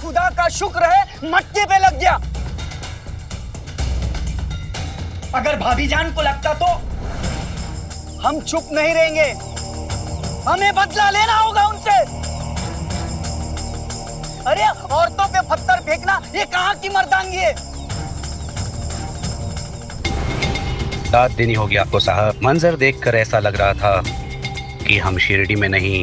खुदा का शुक्र है मटके पे लग गया। अगर भाभी जान को लगता तो हम चुप नहीं रहेंगे, हमें बदला लेना होगा उनसे। अरे औरतों पे पत्थर फेंकना ये कहां की मर्दांगी है? 7 दिन ही हो गया आपको साहब। मंजर देखकर ऐसा लग रहा था कि हम शिरडी में नहीं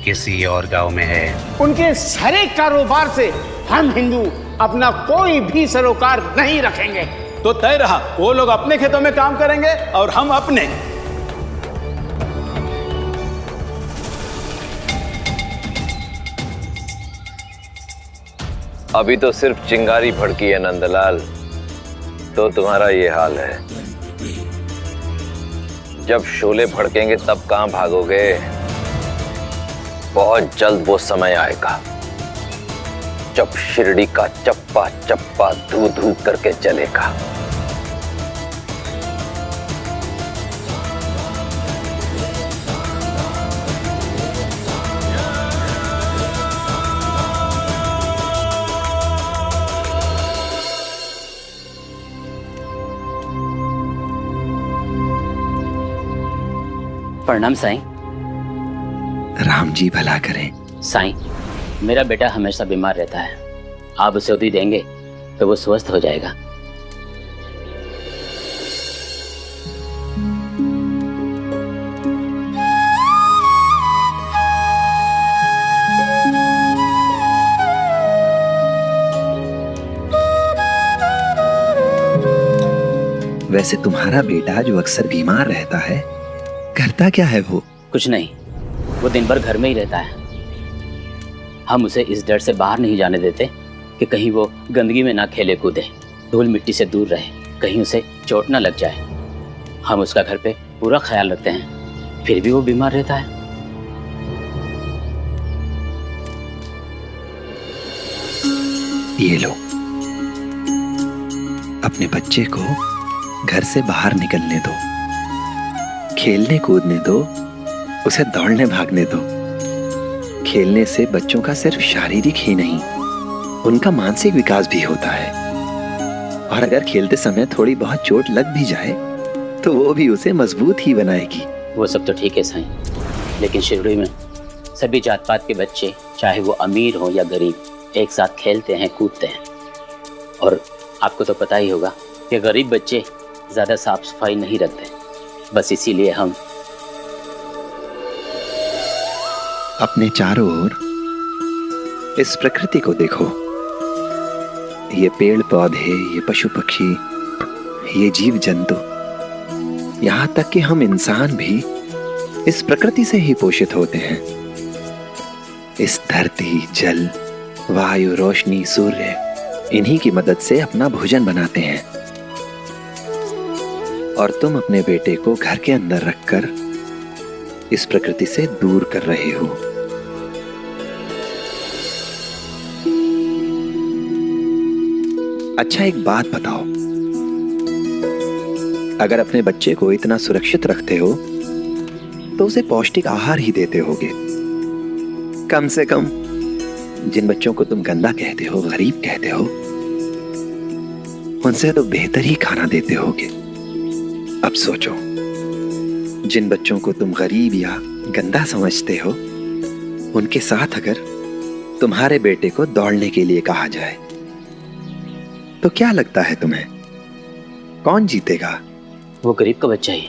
किसी और गांव में है। उनके सारे कारोबार से हम हिंदू अपना कोई भी सरोकार नहीं रखेंगे। तो तय रहा, वो लोग अपने खेतों में काम करेंगे और हम अपने। अभी तो सिर्फ चिंगारी भड़की है नंदलाल, तो तुम्हारा ये हाल है। जब शोले भड़केंगे तब कहां भागोगे? बहुत जल्द वो समय आएगा जब शिरडी का चप्पा चप्पा धू धू करके चलेगा। प्रणाम साईं। राम जी भला करें। साईं, मेरा बेटा हमेशा बीमार रहता है, आप उसे औषधि देंगे तो वो स्वस्थ हो जाएगा। वैसे तुम्हारा बेटा जो अक्सर बीमार रहता है, करता क्या है वो? कुछ नहीं, वो दिन भर घर में ही रहता है। हम उसे इस डर से बाहर नहीं जाने देते कि कहीं वो गंदगी में ना खेले कूदे, धूल मिट्टी से दूर रहे, कहीं उसे चोट ना लग जाए। हम उसका घर पे पूरा ख्याल रखते हैं, फिर भी वो बीमार रहता है। ये लो, अपने बच्चे को घर से बाहर निकलने दो, खेलने कूदने दो, उसे दौड़ने भागने दो। खेलने से बच्चों का सिर्फ शारीरिक ही नहीं, उनका मानसिक विकास भी होता है। और अगर खेलते समय थोड़ी बहुत चोट लग भी जाए तो वो भी उसे मजबूत ही बनाएगी। वो सब तो ठीक है साईं, लेकिन शिरडी में सभी जात पात के बच्चे, चाहे वो अमीर हो या गरीब, एक साथ खेलते हैं, कूदते हैं। और आपको तो पता ही होगा कि गरीब बच्चे ज़्यादा साफ सफाई नहीं रखते। बस इसीलिए हम अपने चारों ओर इस प्रकृति को देखो। ये पेड़ पौधे, ये पशु पक्षी, ये जीव जंतु, यहाँ तक कि हम इंसान भी इस प्रकृति से ही पोषित होते हैं। इस धरती, जल, वायु, रोशनी, सूर्य, इन्हीं की मदद से अपना भोजन बनाते हैं। और तुम अपने बेटे को घर के अंदर रखकर इस प्रकृति से दूर कर रहे हो। अच्छा, एक बात बताओ, अगर अपने बच्चे को इतना सुरक्षित रखते हो तो उसे पौष्टिक आहार ही देते होगे। कम से कम जिन बच्चों को तुम गंदा कहते हो, गरीब कहते हो, उनसे तो बेहतर ही खाना देते होगे। अब सोचो, जिन बच्चों को तुम गरीब या गंदा समझते हो, उनके साथ अगर तुम्हारे बेटे को दौड़ने के लिए कहा जाए तो क्या लगता है तुम्हें, कौन जीतेगा? वो गरीब का बच्चा ही,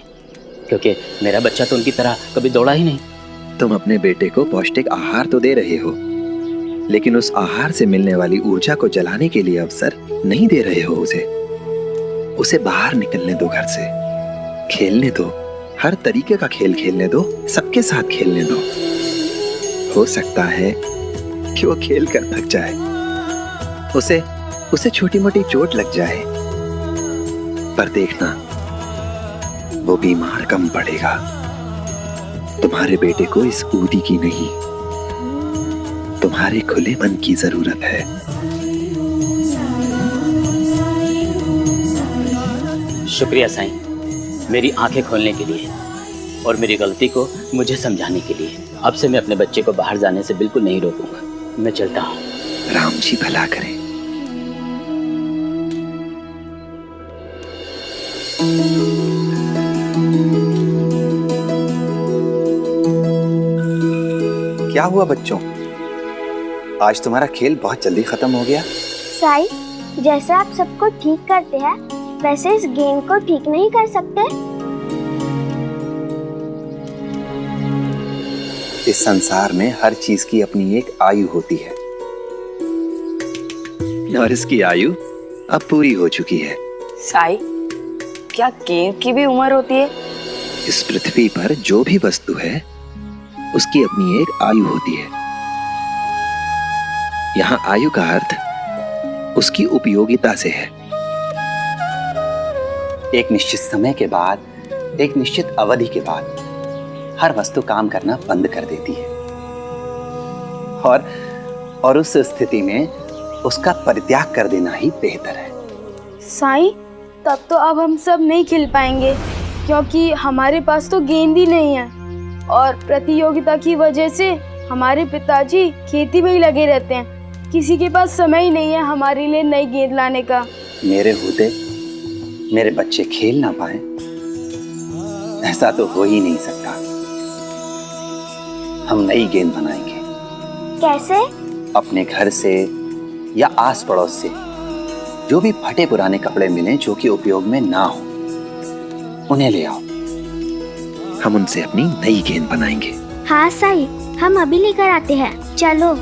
क्योंकि मेरा बच्चा तो उनकी तरह कभी दौड़ा ही नहीं। तुम अपने बेटे को पौष्टिक आहार तो दे रहे हो, लेकिन उस आहार से मिलने वाली ऊर्जा को जलाने के लिए अवसर नहीं दे रहे हो उसे बाहर निकलने दो, घर से खेलने दो, हर तरीके का खेल खेलने दो, सबके साथ खेलने दो। हो सकता है कि वो खेल कर थक जाए, उसे छोटी मोटी चोट लग जाए, पर देखना वो बीमार कम पड़ेगा। तुम्हारे बेटे को इस ऊदी की नहीं, तुम्हारे खुले मन की जरूरत है। शुक्रिया साईं, मेरी आंखें खोलने के लिए और मेरी गलती को मुझे समझाने के लिए। अब से मैं अपने बच्चे को बाहर जाने से बिल्कुल नहीं रोकूंगा। मैं चलता हूँ। राम जी भला करें। क्या हुआ बच्चों, आज तुम्हारा खेल बहुत जल्दी खत्म हो गया। साई, जैसे आप सबको ठीक करते हैं वैसे इस गेंद को ठीक नहीं कर सकते? इस संसार में हर चीज की अपनी एक आयु होती है और इसकी आयु अब पूरी हो चुकी है। साई, क्या गेंद की भी उम्र होती है? इस पृथ्वी पर जो भी वस्तु है उसकी अपनी एक आयु होती है। यहाँ आयु का अर्थ उसकी उपयोगिता से है। एक निश्चित समय के बाद, एक निश्चित अवधि के बाद हर वस्तु काम करना बंद कर देती है और उस स्थिति में उसका परित्याग कर देना ही बेहतर है। साईं, तब तो अब हम सब नहीं खेल पाएंगे क्योंकि हमारे पास तो गेंद ही नहीं है और प्रतियोगिता की वजह से हमारे पिताजी खेती में ही लगे रहते हैं। किसी के पास समय ही नहीं है हमारे लिए नई गेंद लाने का। मेरे होते मेरे बच्चे खेल ना पाए, ऐसा तो हो ही नहीं सकता। हम नई गेंद बनाएंगे। कैसे? अपने घर से या आस पड़ोस से जो भी फटे पुराने कपड़े मिले जो कि उपयोग में ना हो, उन्हें ले आओ। हम उनसे अपनी नई गेंद बनाएंगे। हाँ साई, हम अभी लेकर आते हैं, चलो।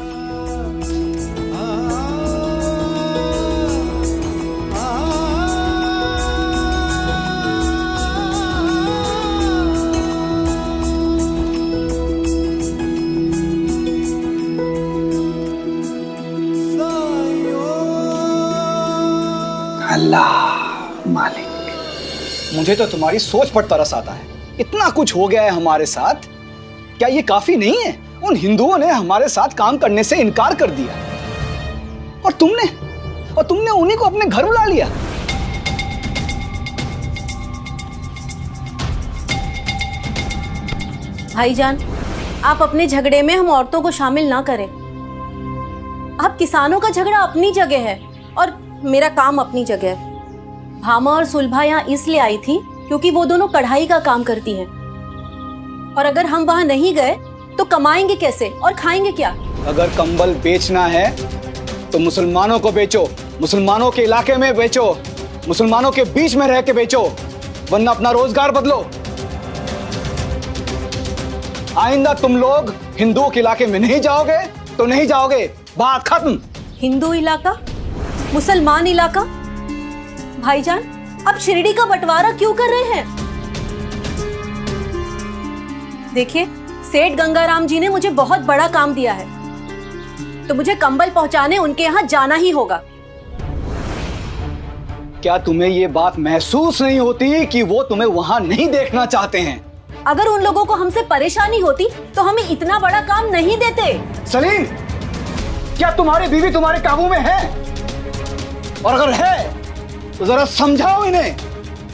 अल्लाह मालिक। मुझे तो तुम्हारी सोच पर तरस आता है। इतना कुछ हो गया है हमारे साथ, क्या ये काफी नहीं है? उन हिंदुओं ने हमारे साथ काम करने से इनकार कर दिया और तुमने उन्हीं को अपने घर बुला लिया। भाईजान, आप अपने झगड़े में हम औरतों को शामिल ना करें। आप किसानों का झगड़ा अपनी जगह है और मेरा काम अपनी जगह है। भामा और सुलभा यहाँ इसलिए आई थी क्योंकि वो दोनों कढ़ाई का काम करती हैं और अगर हम वहाँ नहीं गए तो कमाएंगे कैसे और खाएंगे क्या? अगर कंबल बेचना है तो मुसलमानों को बेचो, मुसलमानों के इलाके में बेचो, मुसलमानों के बीच में रह के बेचो, वरना अपना रोजगार बदलो। आइंदा तुम लोग हिंदुओं के इलाके में नहीं जाओगे तो नहीं जाओगे, बात खत्म। हिंदू इलाका, मुसलमान इलाका? भाईजान, आप शिरडी का बंटवारा क्यों कर रहे हैं? देखिए, सेठ गंगाराम जी ने मुझे बहुत बड़ा काम दिया है तो मुझे कंबल पहुंचाने उनके यहाँ जाना ही होगा। क्या तुम्हें ये बात महसूस नहीं होती कि वो तुम्हें वहां नहीं देखना चाहते हैं? अगर उन लोगों को हमसे परेशानी होती तो हमें इतना बड़ा काम नहीं देते। सलीम, क्या तुम्हारी बीवी तुम्हारे काबू में है? और अगर है तो जरा समझाओ इन्हें।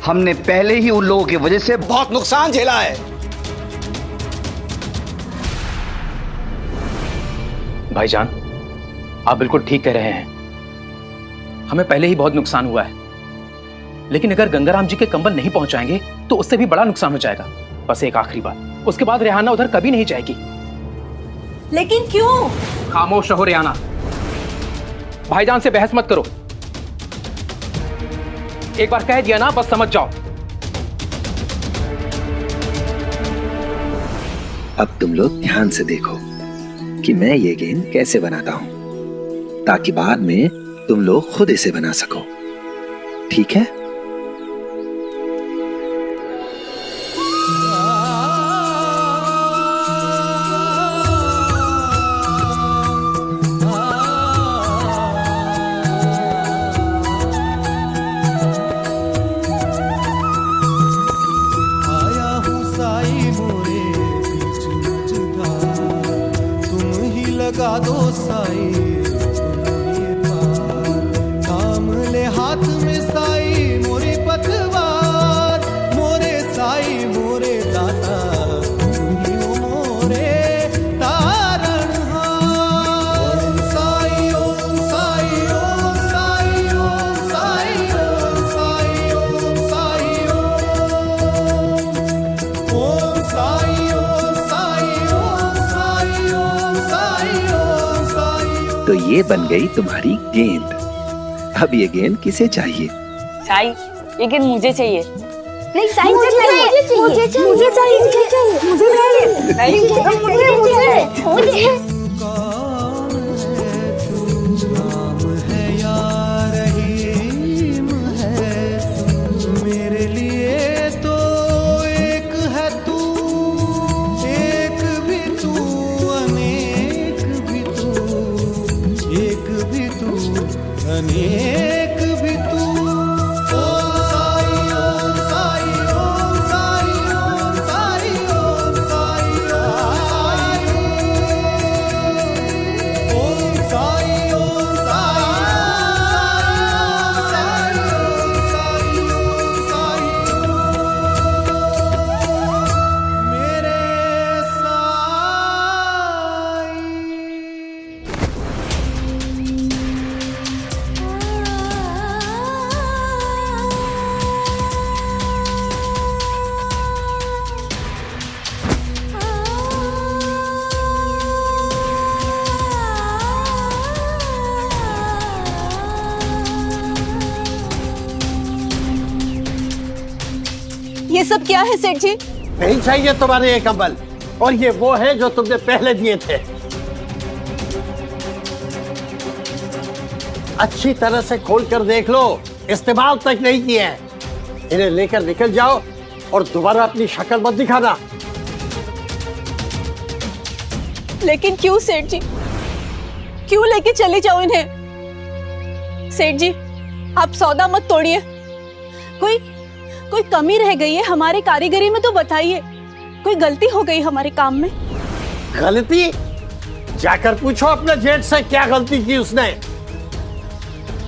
हमने पहले ही उन लोगों की वजह से बहुत नुकसान झेला है। भाईजान, आप बिल्कुल ठीक कह रहे हैं। हमें पहले ही बहुत नुकसान हुआ है, लेकिन अगर गंगाराम जी के कंबल नहीं पहुंचाएंगे तो उससे भी बड़ा नुकसान हो जाएगा। बस एक आखिरी बात, उसके बाद रेहाना उधर कभी नहीं जाएगी। लेकिन क्यों? खामोश रहो रेहाना, भाईजान से बहस मत करो। एक बार कह दिया ना, बस समझ जाओ। अब तुम लोग ध्यान से देखो कि मैं ये गेंद कैसे बनाता हूं, ताकि बाद में तुम लोग खुद इसे बना सको। ठीक है? लगा दो साई, तुम ही पार, थाम ले हाथ में साई, ये बन गई तुम्हारी गेंद। अब ये गेंद किसे चाहिए? साई, ये गेंद मुझे चाहिए। नहीं साई, मुझे चाहिए, मुझे चाहिए, मुझे चाहिए, मुझे चाहिए, मुझे चाहिए, मुझे। मेरे लिए तो एक है तू, एक भी तू, अनेक भी तू, एक भी तू, अनेक भी तू। ओम साई, ओम साई, ओम साई, ओम साई, ओम साई, ओम साई, ओम ये सब क्या है सेठ जी? नहीं चाहिए तुम्हारे ये कंबल, और ये वो है जो तुमने पहले दिए थे। अच्छी तरह से खोल कर देख लो, इस्तेमाल तक नहीं किए हैं। इन्हें लेकर निकल जाओ और दोबारा अपनी शक्ल मत दिखाना। लेकिन क्यों सेठ जी? क्यों लेके चले जाओ इन्हें? सेठ जी, आप सौदा मत तोड़िए। कोई कमी रह गई है हमारे कारीगरी में तो बताइए। कोई गलती हो गई हमारे काम में? गलती? जाकर पूछो अपने जेठ से क्या गलती की उसने।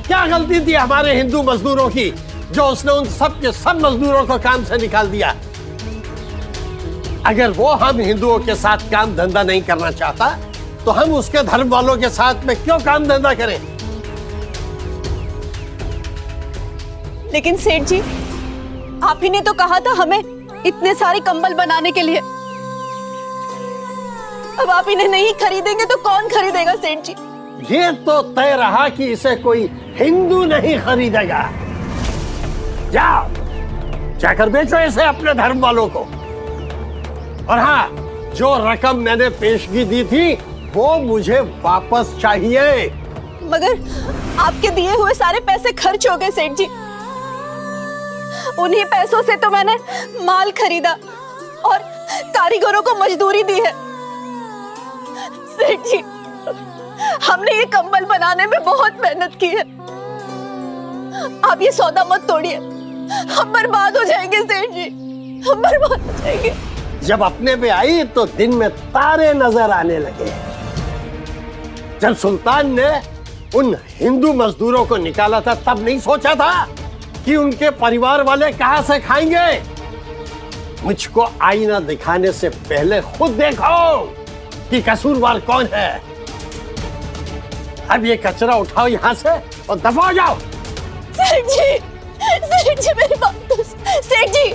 क्या गलती थी हमारे हिंदू मजदूरों की जो उसने उन सब के सब मजदूरों को काम से निकाल दिया? अगर वो हम हिंदुओं के साथ काम धंधा नहीं करना चाहता तो हम उसके धर्म वालों के साथ में क्यों काम धंधा करें? लेकिन सेठ जी, आप ही ने तो कहा था हमें इतने सारे कंबल बनाने के लिए। अब आप इन्हें नहीं खरीदेंगे तो कौन खरीदेगा सेठ जी? ये तो तय रहा कि इसे कोई हिंदू नहीं खरीदेगा। जाओ, जाकर बेचो इसे अपने धर्म वालों को। और हाँ, जो रकम मैंने पेशगी दी थी वो मुझे वापस चाहिए। मगर आपके दिए हुए सारे पैसे खर्च हो गए सेठ जी। उन्हीं पैसों से तो मैंने माल खरीदा और कारीगरों को मजदूरी दी है। सेठ जी, हमने ये कंबल बनाने में बहुत मेहनत की है। आप ये सौदा मत तोड़िए, हम बर्बाद हो जाएंगे सेठ जी, हम बर्बाद हो जाएंगे। जब अपने पे आई तो दिन में तारे नजर आने लगे। जब सुल्तान ने उन हिंदू मजदूरों को निकाला था तब नहीं सोचा था कि उनके परिवार वाले कहां से खाएंगे। मुझको आईना दिखाने से पहले खुद देखो कि कसूरवार कौन है। अब ये कचरा उठाओ यहां से और दफा हो जाओ। सेठ जी मेरी बात तो सेठ जी।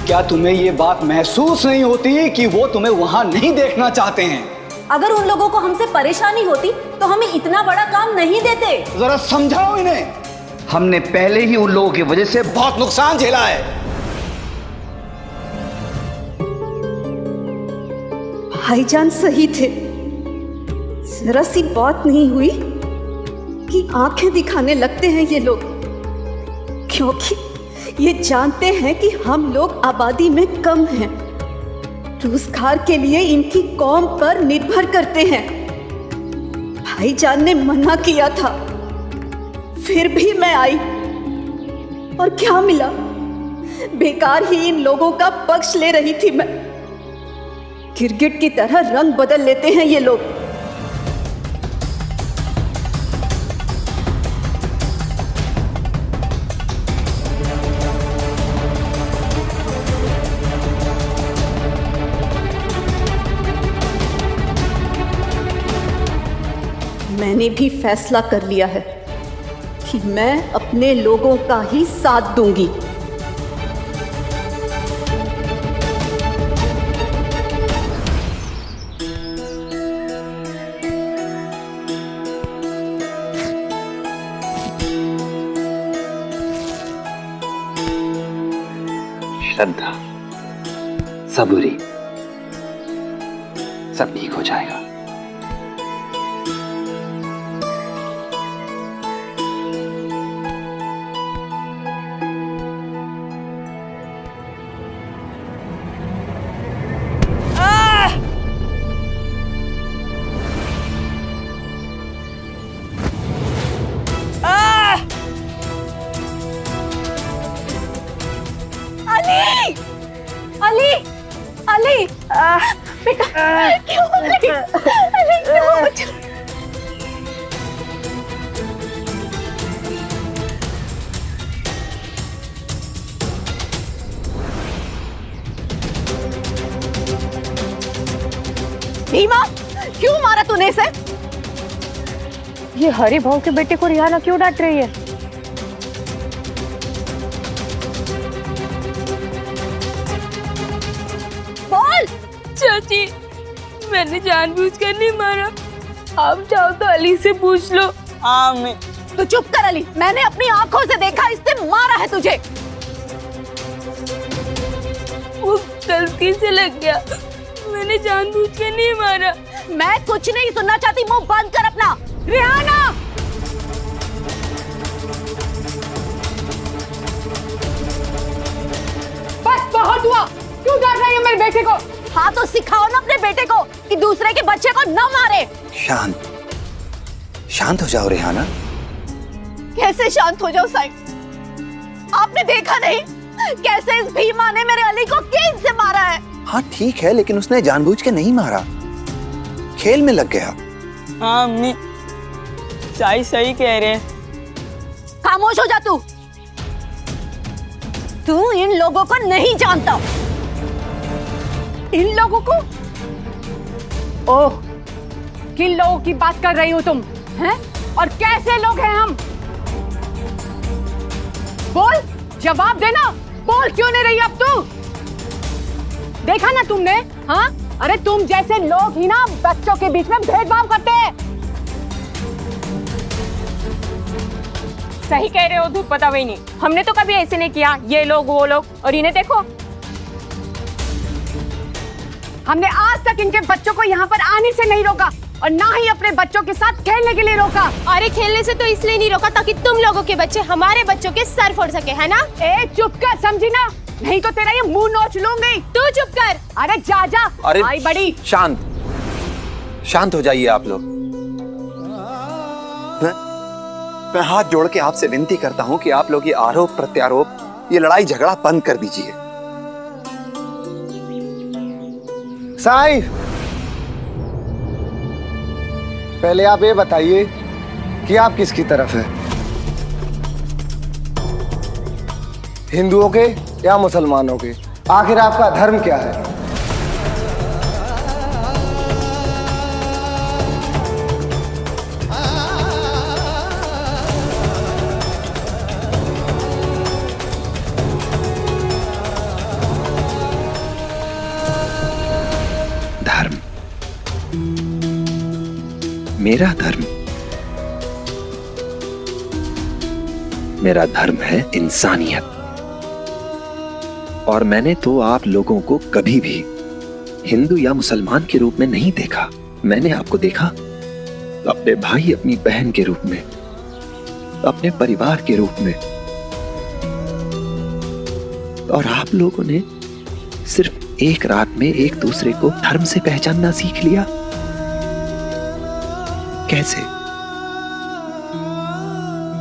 क्या तुम्हें ये बात महसूस नहीं होती कि वो तुम्हें वहां नहीं देखना चाहते हैं? अगर उन लोगों को हमसे परेशानी होती तो हमें इतना बड़ा काम नहीं देते। जरा समझाओ इन्हें। हमने पहले ही उन लोगों की वजह से बहुत नुकसान झेला है। भाईजान सही थे। जरा सी बात नहीं हुई कि आंखें दिखाने लगते हैं ये लोग, क्योंकि ये जानते हैं कि हम लोग आबादी में कम हैं, रोजगार के लिए इनकी कौम पर निर्भर करते हैं। भाईजान ने मना किया था, फिर भी मैं आई, और क्या मिला? बेकार ही इन लोगों का पक्ष ले रही थी मैं। गिरगिट की तरह रंग बदल लेते हैं ये लोग। मैंने भी फैसला कर लिया है कि मैं अपने लोगों का ही साथ दूंगी। श्रद्धा, सबूरी, सब ठीक हो जाएगा। अली, अली, बेटा, क्यों अली, अली क्यों? भीमा, क्यों मारा तूने इसे? ये हरि भाव के बेटे को रिहाना क्यों डांट रही है? बोल। चाची, मैंने जानबूझकर नहीं मारा। आप चाहो तो अली से पूछ लो। मैं तू चुप कर अली, मैंने अपनी आंखों से देखा इसने मारा है तुझे। वो गलती से लग गया, मैंने जानबूझकर नहीं मारा। मैं कुछ नहीं सुनना चाहती, मुंह बंद कर अपना। रिहाना, बस बहुत हुआ, क्यों डांट रही है मेरे बेटे को? हाँ तो सिखाओ ना अपने बेटे को कि दूसरे के बच्चे को न मारे। शांत, शांत हो जाओ रिहाना। कैसे शांत हो जाओ साईं? आपने देखा नहीं कैसे इस भीमा ने मेरे अली को केन से मारा है? हाँ ठीक है, लेकिन उसने जानबूझ के नहीं मारा, खेल में लग गया। हाँ अम्मी, साई सही कह रहे हैं। खामोश हो जा तू। तू इन लोगों को नहीं जानता। इन लोगों को? ओह, किन लोगों की बात कर रही हो तुम? हैं? और कैसे लोग हैं हम? बोल, जवाब देना। बोल क्यों नहीं रही अब तू? देखा ना तुमने? हाँ, अरे तुम जैसे लोग ही ना बच्चों के बीच में भेदभाव करते हैं। सही कह रहे हो धूप पता वही नहीं, हमने तो कभी ऐसे नहीं किया। ये लोग वो लोग, और इन्हें देखो। हमने आज तक इनके बच्चों को यहाँ पर आने से नहीं रोका और ना ही अपने बच्चों के साथ खेलने के लिए रोका। अरे खेलने से तो इसलिए नहीं रोका ताकि तुम लोगों के बच्चे हमारे बच्चों के सर फोड़ सके, है ना? ए चुप कर, समझी ना? नहीं तो तेरा ये मुंह नोच लूंगी। तू चुप कर। अरे जा जा। अरे आई बड़ी। शांत, शांत हो जाइए आप लोग। मैं हाथ जोड़ के आपसे विनती करता हूं कि आप लोग ये आरोप प्रत्यारोप, ये लड़ाई झगड़ा बंद कर दीजिए। साईं, पहले आप ये बताइए कि आप किसकी तरफ हैं, हिंदुओं के या मुसलमानों के? आखिर आपका धर्म क्या है? धर्म, मेरा धर्म, मेरा धर्म है इंसानियत। और मैंने तो आप लोगों को कभी भी हिंदू या मुसलमान के रूप में नहीं देखा। मैंने आपको देखा अपने भाई अपनी बहन के रूप में, अपने परिवार के रूप में। और आप लोगों ने सिर्फ एक रात में एक दूसरे को धर्म से पहचानना सीख लिया। कैसे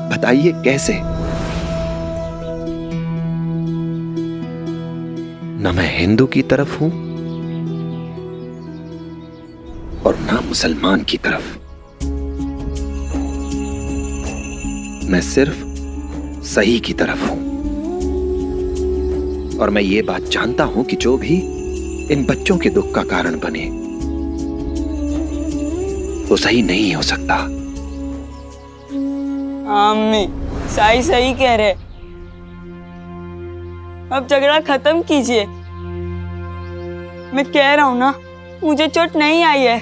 बताइए, कैसे? न मैं हिंदू की तरफ हूं, और ना मुसलमान की तरफ। मैं सिर्फ सही की तरफ हूं। और मैं ये बात जानता हूं कि जो भी इन बच्चों के दुख का कारण बने वो सही नहीं हो सकता। अम्मी साई सही कह रहे, अब झगड़ा खत्म कीजिए। मैं कह रहा हूं ना, मुझे चोट नहीं आई है।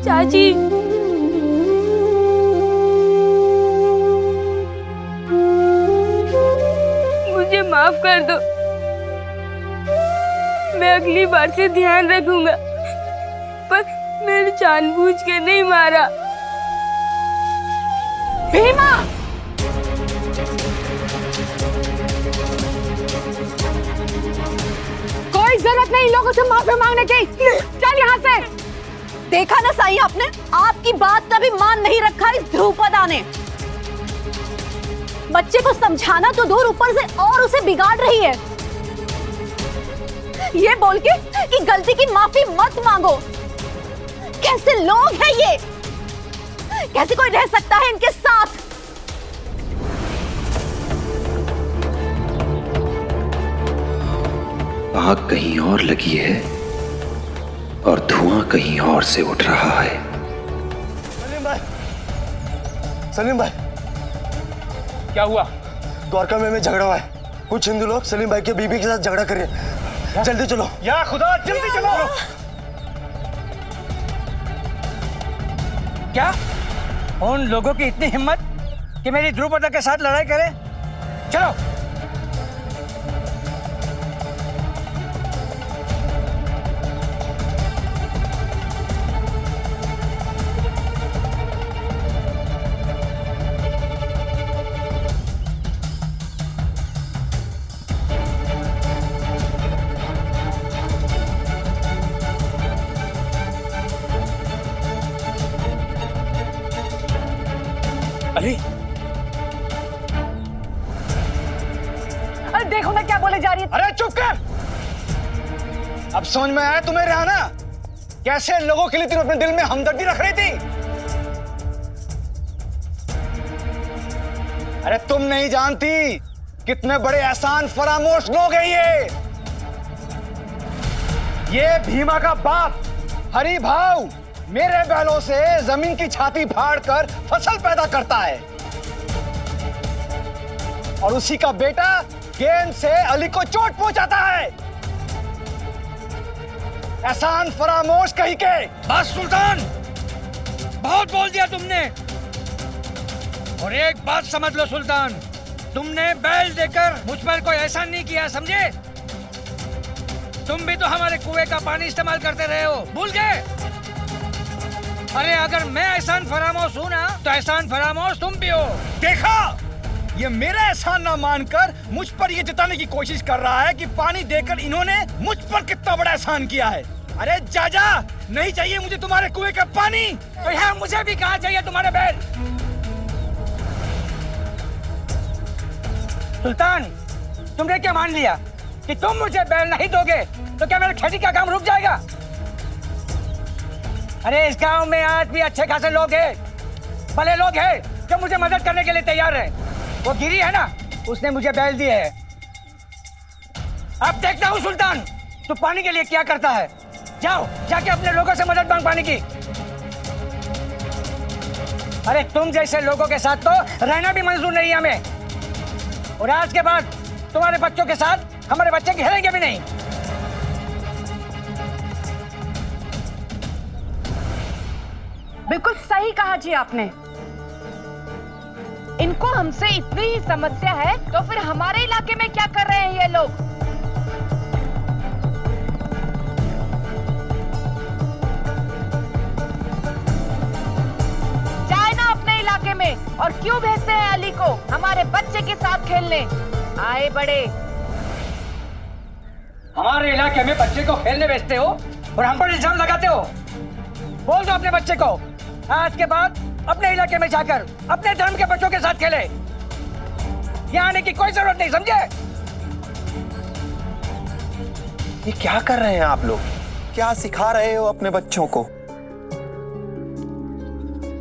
चाची मुझे माफ कर दो, मैं अगली बार से ध्यान रखूंगा, पर मैंने जानबूझ के नहीं मारा। भीमा! कोई जरूरत नहीं लोगों से माफी मांगने की। चल यहाँ से। देखा ना साईं, आपने आपकी बात का भी मान नहीं रखा इस ध्रुपदा ने। बच्चे को समझाना तो दूर, ऊपर से और उसे बिगाड़ रही है, ये बोल के कि गलती की माफी मत मांगो। कैसे लोग हैं ये? कैसे कोई रह सकता है इनके साथ? आग कहीं और लगी है और धुआं कहीं और से उठ रहा है। सलीम भाई, क्या हुआ? द्वारका में झगड़ा हुआ है। कुछ हिंदू लोग सलीम भाई के बीबी के साथ झगड़ा कर रहे हैं। जल्दी चलो। या खुदा, जल्दी चलो। क्या उन लोगों की इतनी हिम्मत कि मेरी ध्रुपदा के साथ लड़ाई करे? चलो। अरे देखो ना क्या बोले जा रही है। अरे चुप कर। अब समझ में आया तुम्हें रहना, कैसे लोगों के लिए तुम अपने दिल में हमदर्दी रख रही थी। अरे तुम नहीं जानती कितने बड़े एहसान फरामोश लोग हैं ये भीमा का बाप हरि भाव मेरे बैलों से जमीन की छाती फाड़ कर फसल पैदा करता है, और उसी का बेटा गेंद से अली को चोट पहुंचाता है। एहसान फरामोश कहीं के। बस सुल्तान, बहुत बोल दिया तुमने। और एक बात समझ लो सुल्तान, तुमने बैल देकर मुझ पर कोई एहसान नहीं किया, समझे? तुम भी तो हमारे कुएं का पानी इस्तेमाल करते रहे हो, भूल गए? अरे अगर मैं एहसान फरामोश हूं ना, तो एहसान फरामोश तुम भी हो। देखा, ये मेरा एहसान ना मानकर मुझ पर ये जताने की कोशिश कर रहा है कि पानी देकर इन्होंने मुझ पर कितना बड़ा एहसान किया है। अरे जाजा, नहीं चाहिए मुझे तुम्हारे कुएं का पानी। तो यहाँ मुझे भी कहाँ चाहिए तुम्हारे बैल? सुल्तान, तुमने क्या मान लिया कि तुम मुझे बैल नहीं दोगे तो क्या मेरे खेती का काम रुक जाएगा? अरे इस गांव में आज भी अच्छे खासे लोग हैं, भले लोग हैं जो मुझे मदद करने के लिए तैयार हैं। वो गिरी है ना, उसने मुझे बैल दिए है। अब देखता हूँ सुल्तान, तू पानी के लिए क्या करता है। जाओ, जाके अपने लोगों से मदद मांग पानी की। अरे तुम जैसे लोगों के साथ तो रहना भी मंजूर नहीं है हमें, और आज के बाद तुम्हारे बच्चों के साथ हमारे बच्चे खेलेंगे भी नहीं। बिल्कुल सही कहा जी आपने। इनको हमसे इतनी ही समस्या है तो फिर हमारे इलाके में क्या कर रहे हैं ये लोग? जाए ना अपने इलाके में, और क्यों भेजते हैं अली को हमारे बच्चे के साथ खेलने? आए बड़े, हमारे इलाके में बच्चे को खेलने भेजते हो और हम पर इल्जाम लगाते हो। बोल दो अपने बच्चे को आज के बाद अपने इलाके में जाकर अपने धर्म के बच्चों के साथ खेले। यहाँ आने की कोई जरूरत नहीं, समझे? ये क्या कर रहे हैं आप लोग? क्या सिखा रहे हो अपने बच्चों को?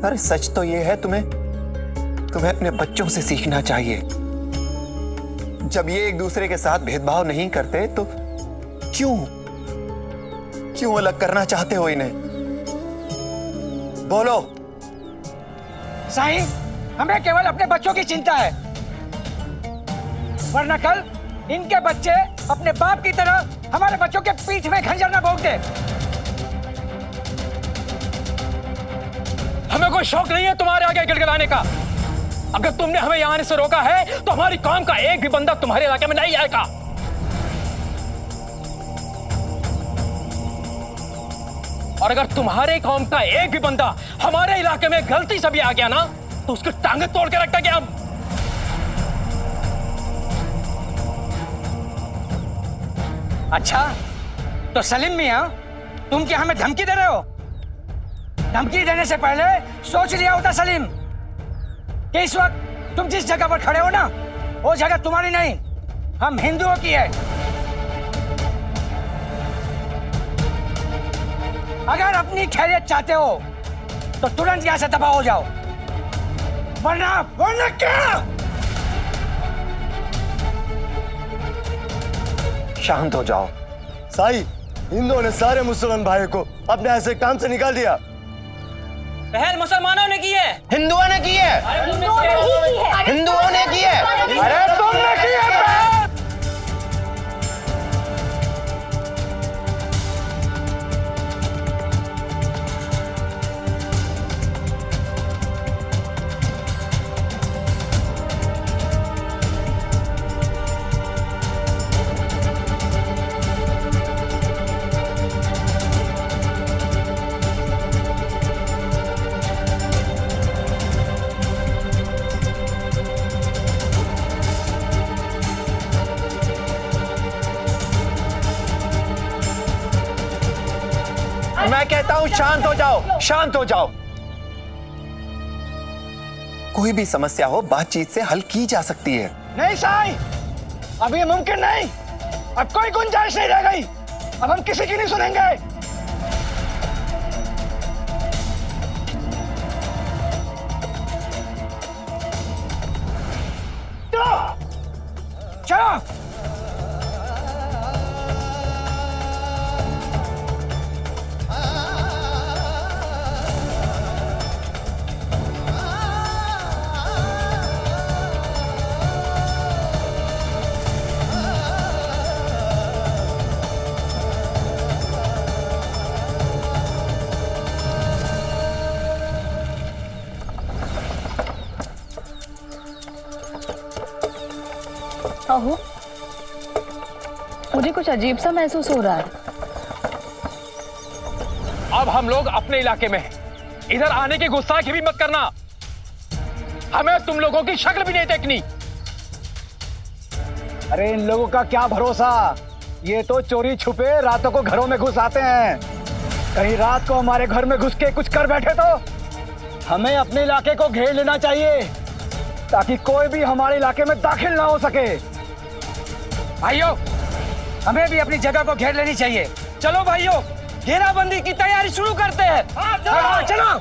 अरे सच तो ये है, तुम्हें अपने बच्चों से सीखना चाहिए। जब ये एक दूसरे के साथ भेदभाव नहीं करते तो क्यों अलग करना चाहते हो इन्हें? बोलो। साईं, हमें केवल अपने बच्चों की चिंता है, वरना कल इनके बच्चे अपने बाप की तरह हमारे बच्चों के पीठ में खंजर न भोंक दे। हमें कोई शौक नहीं है तुम्हारे आगे गिड़गिड़ाने का। अगर तुमने हमें यहां आने से रोका है तो हमारी कौम का एक भी बंदा तुम्हारे इलाके में नहीं आएगा। और अगर तुम्हारे कौम का एक भी बंदा हमारे इलाके में गलती से भी आ गया ना तो उसकी टांगें तोड़ के रख देंगे हम। अच्छा, तो सलीम मियां, तुम क्या हमें धमकी दे रहे हो? धमकी देने से पहले सोच लिया होता सलीम कि इस वक्त तुम जिस जगह पर खड़े हो ना, वो जगह तुम्हारी नहीं, हम हिंदुओं की है। अगर अपनी खैरियत चाहते हो तो तुरंत यहां से दफा हो जाओ, वरना क्या? शांत हो जाओ। साई, हिंदुओं ने सारे मुसलमान भाइयों को अपने ऐसे काम से निकाल दिया। पहल मुसलमानों ने की है, हिंदुओं ने की है, हिंदुओं ने की है। अरे तुमने की है। मैं कहता हूं शांत हो जाओ, शांत हो जाओ। कोई भी समस्या हो बातचीत से हल की जा सकती है। नहीं साईं, अब ये मुमकिन नहीं। अब कोई गुंजाइश नहीं रह गई। अब हम किसी की नहीं सुनेंगे। चलो। अहो, मुझे कुछ अजीब सा महसूस हो रहा है। अब हम लोग अपने इलाके में इधर आने की गुस्ताखी भी मत करना। हमें तुम लोगों की शक्ल भी नहीं देखनी। अरे इन लोगों का क्या भरोसा, ये तो चोरी छुपे रातों को घरों में घुस आते हैं। कहीं रात को हमारे घर में घुस के कुछ कर बैठे तो हमें अपने इलाके को घेर लेना चाहिए ताकि कोई भी हमारे इलाके में दाखिल ना हो सके। भाइयों, हमें भी अपनी जगह को घेर लेनी चाहिए। चलो भाइयों, घेराबंदी की तैयारी शुरू करते हैं। हाँ, चलो।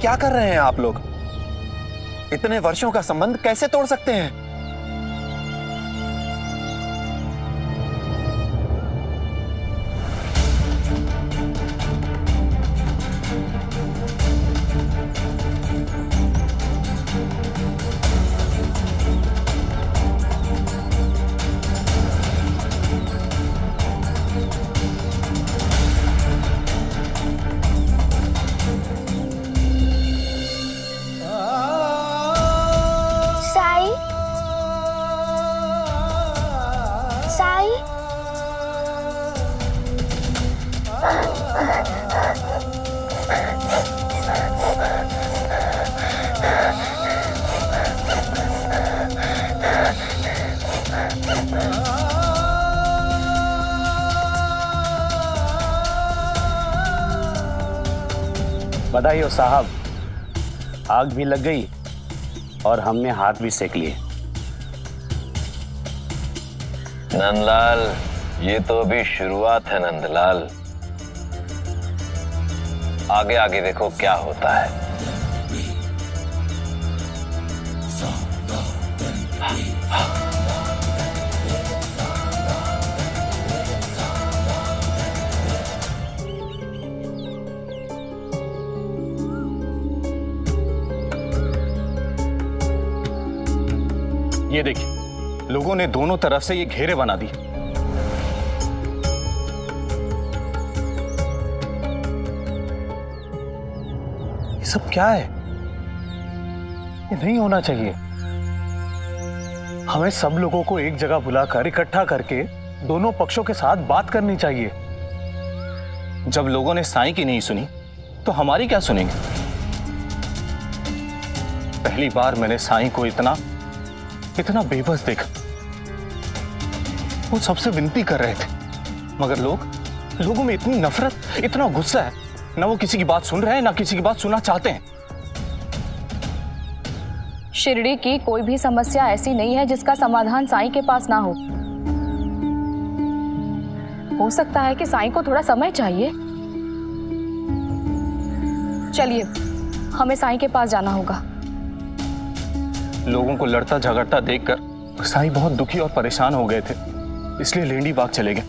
क्या कर रहे हैं आप लोग? इतने वर्षों का संबंध कैसे तोड़ सकते हैं? साई, साई, बधाई हो साहब, आग भी लग गई और हमने हाथ भी सेक लिए। नंदलाल, ये तो अभी शुरुआत है नंदलाल, आगे आगे देखो क्या होता है। ये देखिए, लोगों ने दोनों तरफ से ये घेरे बना दी। ये सब क्या है? ये नहीं होना चाहिए। हमें सब लोगों को एक जगह बुलाकर इकट्ठा करके दोनों पक्षों के साथ बात करनी चाहिए। जब लोगों ने साईं की नहीं सुनी तो हमारी क्या सुनेंगे? पहली बार मैंने साईं को इतना बेबस देखा। वो सबसे विनती कर रहे थे, मगर लोगों में इतनी नफरत, इतना गुस्सा है, ना वो किसी की बात सुन रहे हैं ना किसी की बात सुनना चाहते हैं। शिरडी की कोई भी समस्या ऐसी नहीं है जिसका समाधान साईं के पास ना हो सकता है कि साईं को थोड़ा समय चाहिए। चलिए, हमें साईं के पास जाना होगा। लोगों को लड़ता झगड़ता देखकर साईं बहुत दुखी और परेशान हो गए थे, इसलिए लेंडी बाग चले गए।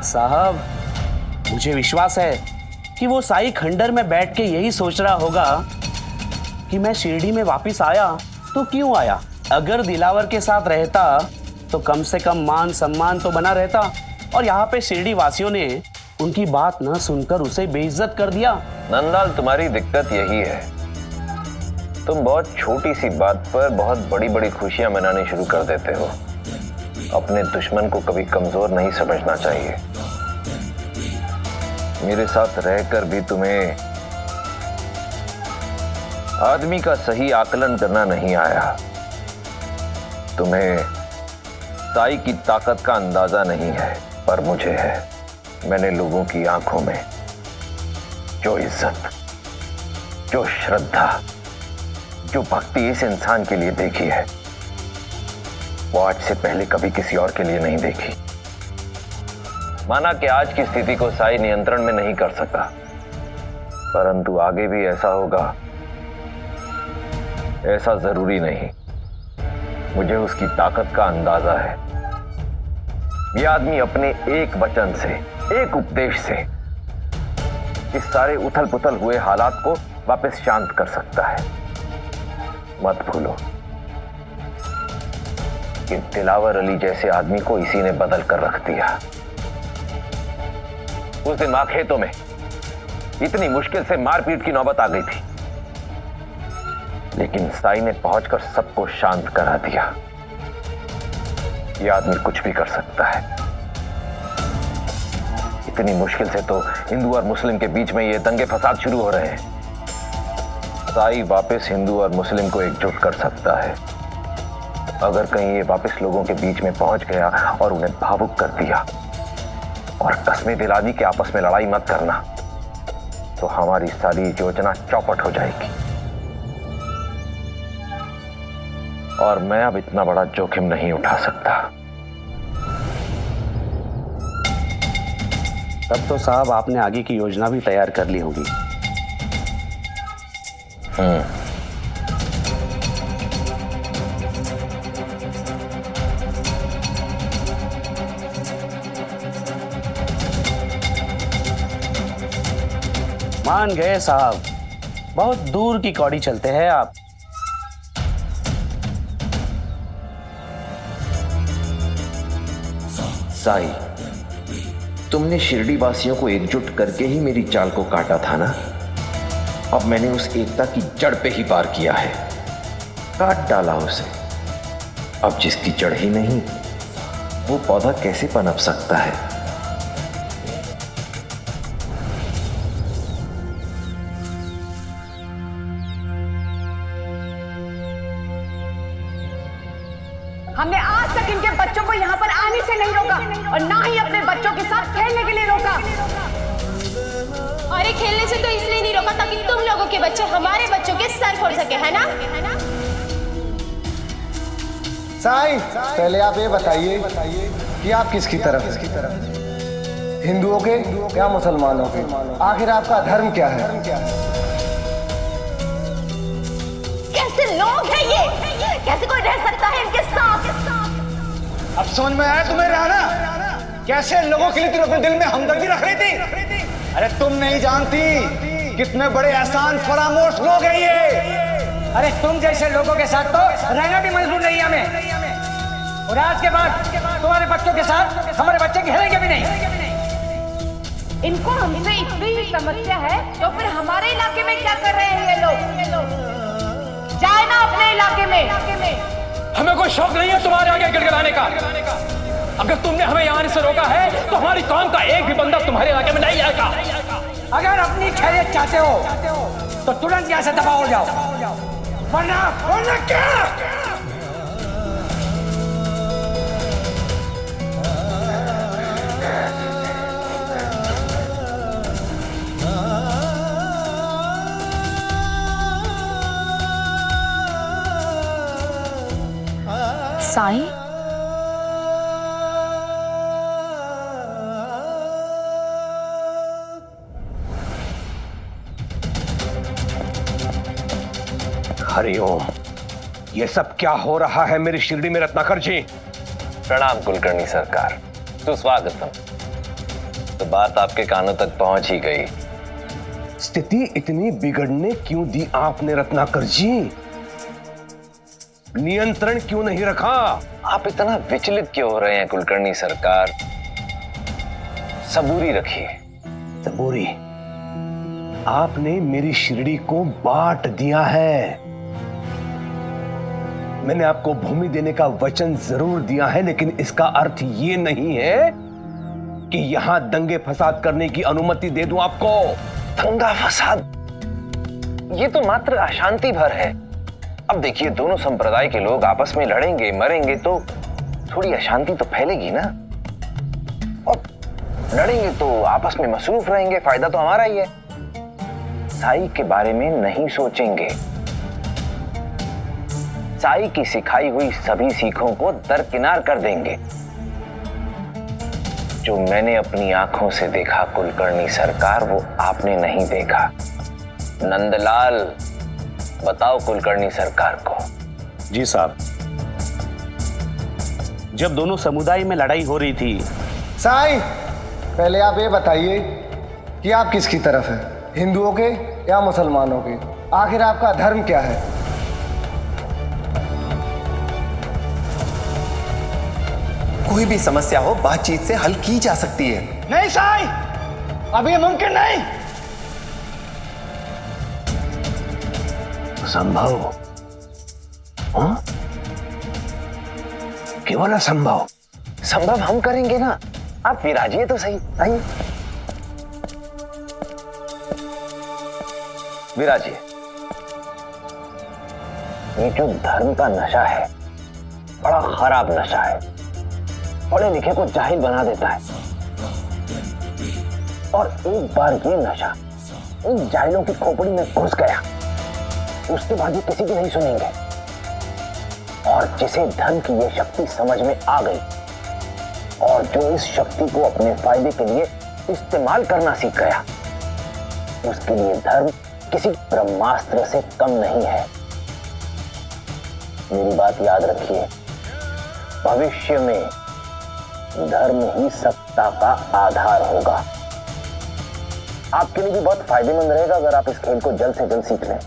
साहब, मुझे विश्वास है कि वो साईं खंडर में बैठ के यही सोच रहा होगा कि मैं शिरडी में वापस आया तो क्यों आया। अगर दिलावर के साथ रहता तो कम से कम मान सम्मान तो बना रहता, और यहाँ पे शिरडी वासियों ने उनकी बात न सुनकर उसे बेइज्जत कर दिया। नंदलाल, तुम्हारी दिक्कत यही है, तुम बहुत छोटी सी बात पर बहुत बड़ी बड़ी खुशियां मनानी शुरू कर देते हो। अपने दुश्मन को कभी कमजोर नहीं समझना चाहिए। मेरे साथ रहकर भी तुम्हें आदमी का सही आकलन करना नहीं आया। तुम्हें साईं की ताकत का अंदाजा नहीं है, पर मुझे है। मैंने लोगों की आंखों में जो इज्जत, जो श्रद्धा, जो भक्ति इस इंसान के लिए देखी है, वो आज से पहले कभी किसी और के लिए नहीं देखी। माना कि आज की स्थिति को साईं नियंत्रण में नहीं कर सका, परंतु आगे भी ऐसा होगा, ऐसा जरूरी नहीं। मुझे उसकी ताकत का अंदाजा है। ये आदमी अपने एक वचन से, एक उपदेश से इस सारे उथल पुथल हुए हालात को वापस शांत कर सकता है। मत भूलो कि दिलावर अली जैसे आदमी को इसी ने बदल कर रख दिया। उस दिन खेतों में इतनी मुश्किल से मारपीट की नौबत आ गई थी, लेकिन साईं ने पहुंचकर सबको शांत करा दिया। यह आदमी कुछ भी कर सकता है। इतनी मुश्किल से तो हिंदू और मुस्लिम के बीच में ये दंगे फसाद शुरू हो रहे हैं। साईं वापस हिंदू और मुस्लिम को एकजुट कर सकता है। अगर कहीं ये वापस लोगों के बीच में पहुंच गया और उन्हें भावुक कर दिया और कस्में दिला दी कि आपस में लड़ाई मत करना, तो हमारी सारी योजना चौपट हो जाएगी। और मैं अब इतना बड़ा जोखिम नहीं उठा सकता। तब तो साहब आपने आगे की योजना भी तैयार कर ली होगी। मान गए साहब, बहुत दूर की कौड़ी चलते हैं आप। साई, तुमने शिरडी वासियों को एकजुट करके ही मेरी चाल को काटा था ना। अब मैंने उस एकता की जड़ पे ही वार किया है, काट डाला उसे। अब जिसकी जड़ ही नहीं, वो पौधा कैसे पनप सकता है? हमने आज तक इनके बच्चों को यहाँ पर आने से नहीं रोका और ना ही अपने बच्चों के साथ खेलने के लिए रोका। अरे खेलने से तो इसलिए नहीं रोका ताकि तुम लोगों के बच्चे हमारे बच्चों के सर फोड़ सके, है ना? साईं, पहले आप ये बताइए कि आप किसकी तरफ हैं? हिंदुओं के या मुसलमानों के? आखिर आपका धर्म क्या है? कैसे लोग हैं ये? कैसे कोई रह सकता है इनके साथ? अब समझ में आया तुम्हें रहना? कैसे लोगों के लिए तुम अपने दिल में हमदर्दी रख रही थी? अरे तुम नहीं जानती कितने बड़े एहसान फरामोश लोग हैं ये। अरे तुम जैसे लोगों के साथ तो रहना भी मंजूर नहीं हमें। और आज के बाद तुम्हारे बच्चों के साथ हमारे बच्चे खेलेंगे भी नहीं। इनको हमसे इतनी ही समस्या है तो फिर हमारे इलाके में क्या कर रहे हैं ये लोग? जाए ना अपने इलाके में। हमें कोई शौक नहीं है तुम्हारे आगे गिड़गिड़ाने का। अगर तुमने हमें यहाँ से रोका है तो हमारी कौम का एक भी बंदा तुम्हारे इलाके में नहीं आएगा। अगर अपनी खैरियत चाहते हो तो तुरंत यहाँ से दफा हो जाओ, वरना क्या? साईं, हरिओम। ये सब क्या हो रहा है मेरी शिरडी में रत्नाकर जी? प्रणाम कुलकर्णी सरकार, सुस्वागतम। तो बात आपके कानों तक पहुंच ही गई। स्थिति इतनी बिगड़ने क्यों दी आपने रत्नाकर जी? नियंत्रण क्यों नहीं रखा? आप इतना विचलित क्यों हो रहे हैं कुलकर्णी सरकार? सबूरी रखिए। सबूरी? आपने मेरी शिरडी को बांट दिया है। मैंने आपको भूमि देने का वचन जरूर दिया है, लेकिन इसका अर्थ ये नहीं है कि यहां दंगे फसाद करने की अनुमति दे दूं आपको। दंगा फसाद? ये तो मात्र अशांति भर है। अब देखिए, दोनों संप्रदाय के लोग आपस में लड़ेंगे मरेंगे तो थोड़ी अशांति तो फैलेगी ना। और लड़ेंगे तो आपस में मसरूफ रहेंगे, फायदा तो हमारा ही है। साई के बारे में नहीं सोचेंगे। साई की सिखाई हुई सभी सीखों को दरकिनार कर देंगे। जो मैंने अपनी आंखों से देखा कुलकर्णी सरकार, वो आपने नहीं देखा। नंदलाल, बताओ कुलकर्णी सरकार को। जी साहब, जब दोनों समुदाय में लड़ाई हो रही थी। साईं, पहले आप ये बताइए कि आप किसकी तरफ हैं? हिंदुओं के या मुसलमानों के? आखिर आपका धर्म क्या है? कोई भी समस्या हो बातचीत से हल की जा सकती है। नहीं साईं, अब ये मुमकिन नहीं। संभव? हाँ? केवल असंभव? संभव हम करेंगे ना, आप विराजिए तो सही। आइए विराजिए। ये जो धर्म का नशा है, बड़ा खराब नशा है। पढ़े लिखे को जाहिल बना देता है, और एक बार ये नशा इन जाहिलों की खोपड़ी में घुस गया, उसके बाद ये किसी की नहीं सुनेंगे। और जिसे धन की ये शक्ति समझ में आ गई और जो इस शक्ति को अपने फायदे के लिए इस्तेमाल करना सीख गया, उसके लिए धर्म किसी ब्रह्मास्त्र से कम नहीं है। मेरी बात याद रखिए, भविष्य में धर्म ही सत्ता का आधार होगा। आपके लिए भी बहुत फायदेमंद रहेगा अगर आप इस खेल को जल्द से जल्द सीख लें।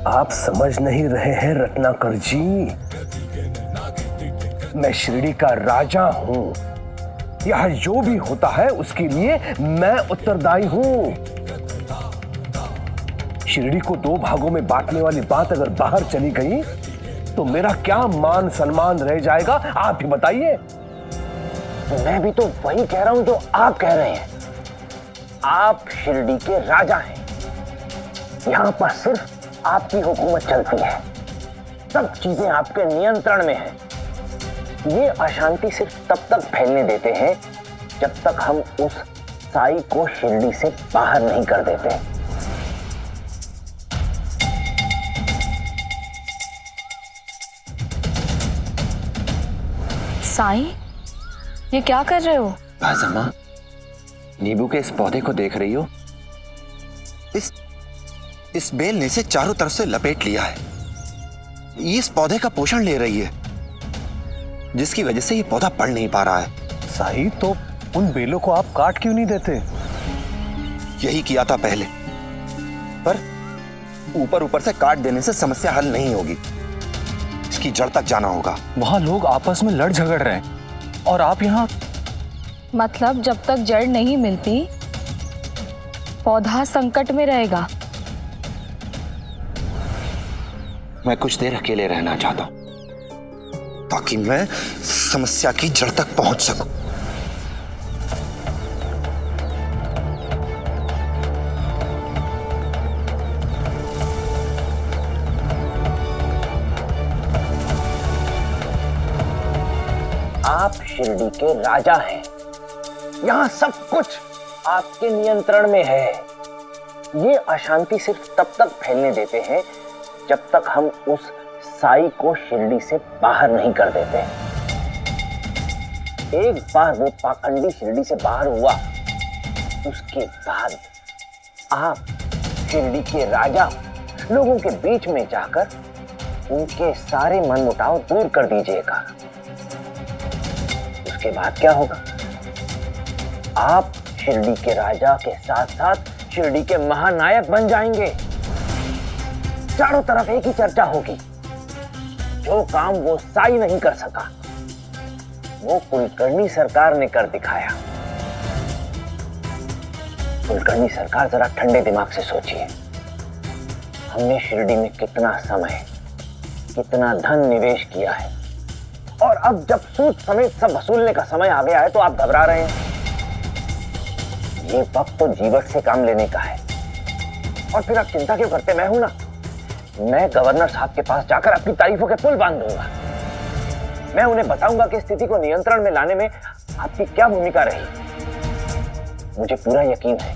आप समझ नहीं रहे हैं रत्नाकर जी, मैं शिरडी का राजा हूं। यहां जो भी होता है उसके लिए मैं उत्तरदायी हूं। शिरडी को 2 भागों में बांटने वाली बात अगर बाहर चली गई तो मेरा क्या मान सम्मान रह जाएगा, आप ही बताइए। मैं भी तो वही कह रहा हूं जो आप कह रहे हैं। आप शिरडी के राजा हैं, यहां पर सिर्फ आपकी हुकूमत चलती है, सब चीजें आपके नियंत्रण में हैं। ये अशांति सिर्फ तब तक फैलने देते हैं जब तक हम उस साई को शिरडी से बाहर नहीं कर देते। साईं, ये क्या कर रहे हो? बाज़म्मा, नींबू के इस पौधे को देख रही हो? इस बेल ने इसे चारों तरफ से लपेट लिया है। ये इस पौधे का पोषण ले रही है, जिसकी वजह से ये पौधा बढ़ नहीं पा रहा है। साई, तो उन बेलों को आप काट क्यों नहीं देते? यही किया था पहले, पर ऊपर ऊपर से काट देने से समस्या हल नहीं होगी। इसकी जड़ तक जाना होगा। वहां लोग आपस में लड़ झगड़ रहे हैं और आप यहाँ। मतलब जब तक जड़ नहीं मिलती पौधा संकट में रहेगा। मैं कुछ देर अकेले रहना चाहता हूं ताकि मैं समस्या की जड़ तक पहुंच सकूं। आप शिरडी के राजा हैं, यहां सब कुछ आपके नियंत्रण में है। ये अशांति सिर्फ तब तक फैलने देते हैं जब तक हम उस साई को शिरडी से बाहर नहीं कर देते। एक बार वो पाखंडी शिरडी से बाहर हुआ, उसके बाद आप शिरडी के राजा लोगों के बीच में जाकर उनके सारे मनमुटाव दूर कर दीजिएगा। उसके बाद क्या होगा? आप शिरडी के राजा के साथ साथ शिरडी के महानायक बन जाएंगे। चारों तरफ एक ही चर्चा होगी, जो काम वो साई नहीं कर सका वो कुलकर्णी सरकार ने कर दिखाया। कुलकर्णी सरकार, जरा ठंडे दिमाग से सोचिए, हमने शिरडी में कितना समय, कितना धन निवेश किया है, और अब जब सूद समेत सब वसूलने का समय आ गया है तो आप घबरा रहे हैं। ये वक्त तो जीवट से काम लेने का है। और फिर आप चिंता क्यों करते? मैं हूं ना, मैं गवर्नर साहब के पास जाकर अपनी तारीफों के पुल बांध दूंगा। मैं उन्हें बताऊंगा कि स्थिति को नियंत्रण में लाने में आपकी क्या भूमिका रही। मुझे पूरा यकीन है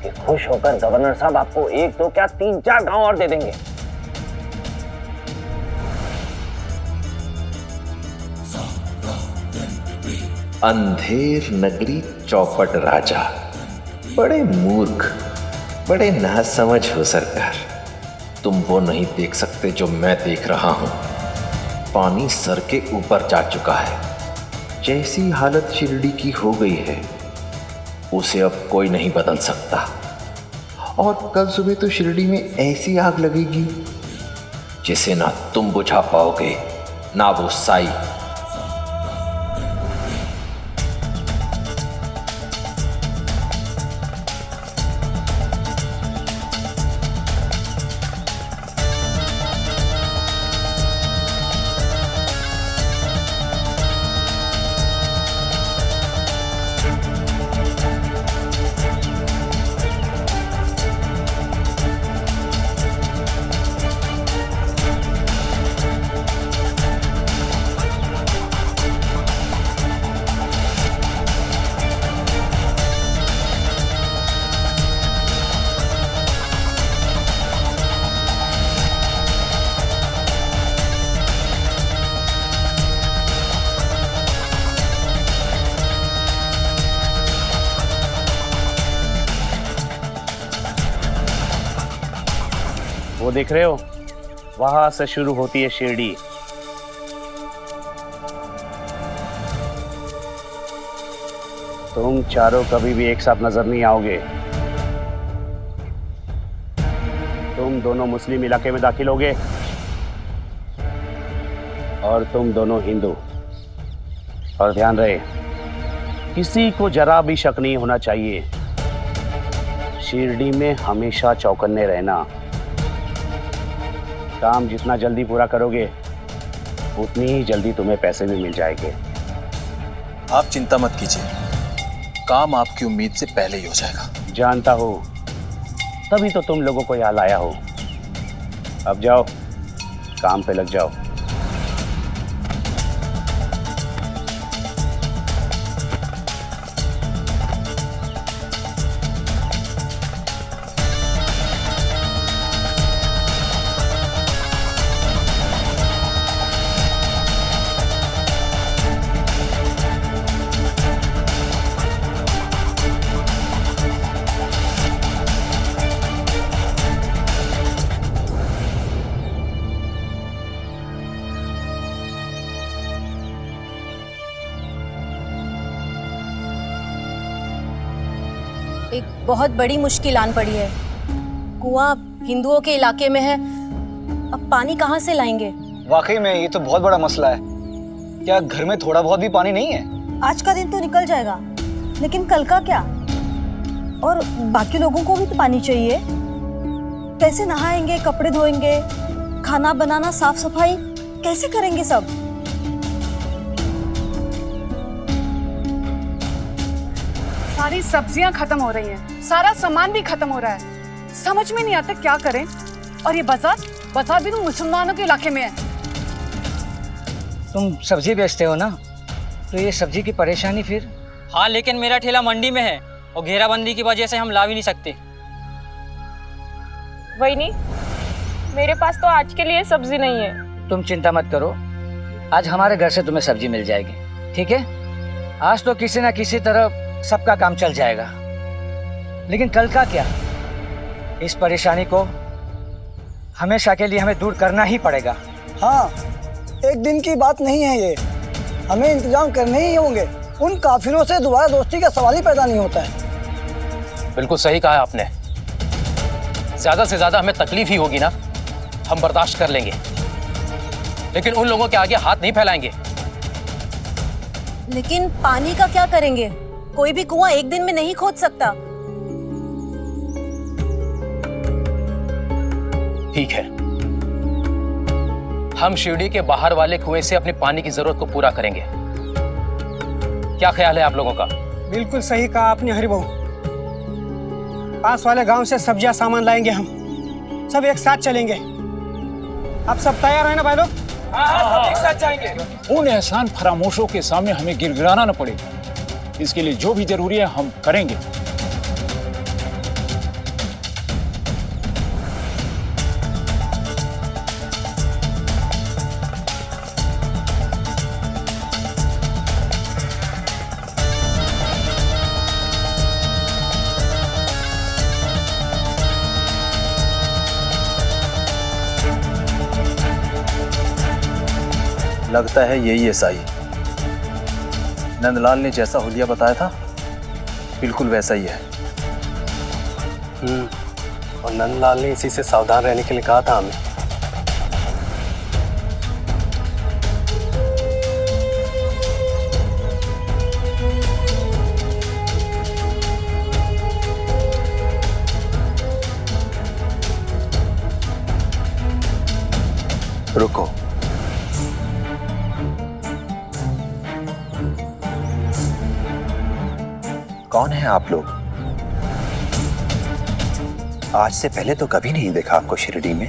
कि खुश होकर गवर्नर साहब आपको 1, 2 क्या 3, 4 गांव और दे देंगे। अंधेर नगरी चौपट राजा, बड़े मूर्ख, बड़े नासमझ हो सरकार। तुम वो नहीं देख सकते जो मैं देख रहा हूं। पानी सर के ऊपर जा चुका है। जैसी हालत शिरडी की हो गई है उसे अब कोई नहीं बदल सकता। और कल सुबह तो शिरडी में ऐसी आग लगेगी जिसे ना तुम बुझा पाओगे ना वो साई। वो देख रहे हो, वहां से शुरू होती है शिरडी। तुम चारों कभी भी एक साथ नजर नहीं आओगे। तुम दोनों मुस्लिम इलाके में दाखिल होगे और तुम दोनों हिंदू। और ध्यान रहे, किसी को जरा भी शक नहीं होना चाहिए। शिरडी में हमेशा चौकन्ने रहना। काम जितना जल्दी पूरा करोगे उतनी ही जल्दी तुम्हें पैसे भी मिल जाएंगे। आप चिंता मत कीजिए, काम आपकी उम्मीद से पहले ही हो जाएगा। जानता हो, तभी तो तुम लोगों को यहाँ लाया हो। अब जाओ, काम पे लग जाओ। एक बहुत बड़ी मुश्किल आन पड़ी है। कुआं हिंदुओं के इलाके में है, अब पानी कहाँ से लाएंगे? वाकई में ये तो बहुत बड़ा मसला है। क्या घर में थोड़ा बहुत भी पानी नहीं है? आज का दिन तो निकल जाएगा, लेकिन कल का क्या? और बाकी लोगों को भी तो पानी चाहिए। कैसे नहाएंगे, कपड़े धोएंगे, खाना बनाना, साफ सफाई कैसे करेंगे सब? सारी सब्जियां खत्म हो रही हैं, सारा सामान भी खत्म हो रहा है। समझ में नहीं आता क्या करें। और ये बाजार भी तो मुसलमानों के इलाके में है। तुम सब्जी बेचते हो ना, तो ये सब्जी की परेशानी फिर? हाँ, लेकिन मेरा ठेला मंडी में है और घेराबंदी की वजह से हम ला भी नहीं सकते। वही नहीं, मेरे पास तो आज के लिए सब्जी नहीं है। तुम चिंता मत करो, आज हमारे घर से तुम्हें सब्जी मिल जाएगी, ठीक है? आज तो किसी ना किसी तरह सबका काम चल जाएगा, लेकिन कल का क्या? इस परेशानी को हमेशा के लिए हमें दूर करना ही पड़ेगा। हाँ, एक दिन की बात नहीं है ये, हमें इंतजाम करने ही होंगे। उन काफिरों से दोबारा दोस्ती का सवाल ही पैदा नहीं होता है। बिल्कुल सही कहा है आपने। ज्यादा से ज्यादा हमें तकलीफ ही होगी ना, हम बर्दाश्त कर लेंगे, लेकिन उन लोगों के आगे हाथ नहीं फैलाएंगे। लेकिन पानी का क्या करेंगे? कोई भी कुआं एक दिन में नहीं खोद सकता। ठीक है, हम शिरडी के बाहर वाले कुएं से अपनी पानी की जरूरत को पूरा करेंगे। क्या ख्याल है आप लोगों का? बिल्कुल सही कहा आपने हरिभाऊ। पास वाले गांव से सब्जियां सामान लाएंगे, हम सब एक साथ चलेंगे। आप सब तैयार हैं ना भाई लोग? सब एक साथ जाएंगे। उन एहसान फरामोशों के सामने हमें गिड़गिड़ाना न पड़े, इसके लिए जो भी जरूरी है हम करेंगे। लगता है यही है साई। नंदलाल ने जैसा हुलिया बताया था बिल्कुल वैसा ही है। और नंदलाल ने इसी से सावधान रहने के लिए कहा था हमें। रुको, कौन है आप लोग? आज से पहले तो कभी नहीं देखा आपको शिरडी में।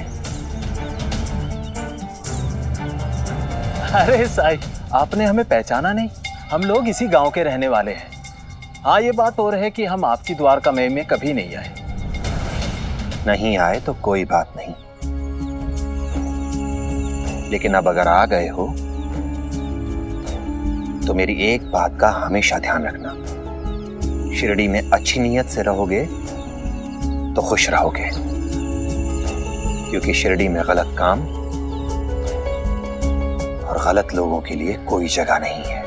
अरे साई, आपने हमें पहचाना नहीं? हम लोग इसी गांव के रहने वाले हैं। हाँ, ये बात और है कि हम आपकी द्वारका में कभी नहीं आए। नहीं आए तो कोई बात नहीं, लेकिन अब अगर आ गए हो तो मेरी एक बात का हमेशा ध्यान रखना। शिरडी में अच्छी नीयत से रहोगे तो खुश रहोगे, क्योंकि शिरडी में गलत काम और गलत लोगों के लिए कोई जगह नहीं है।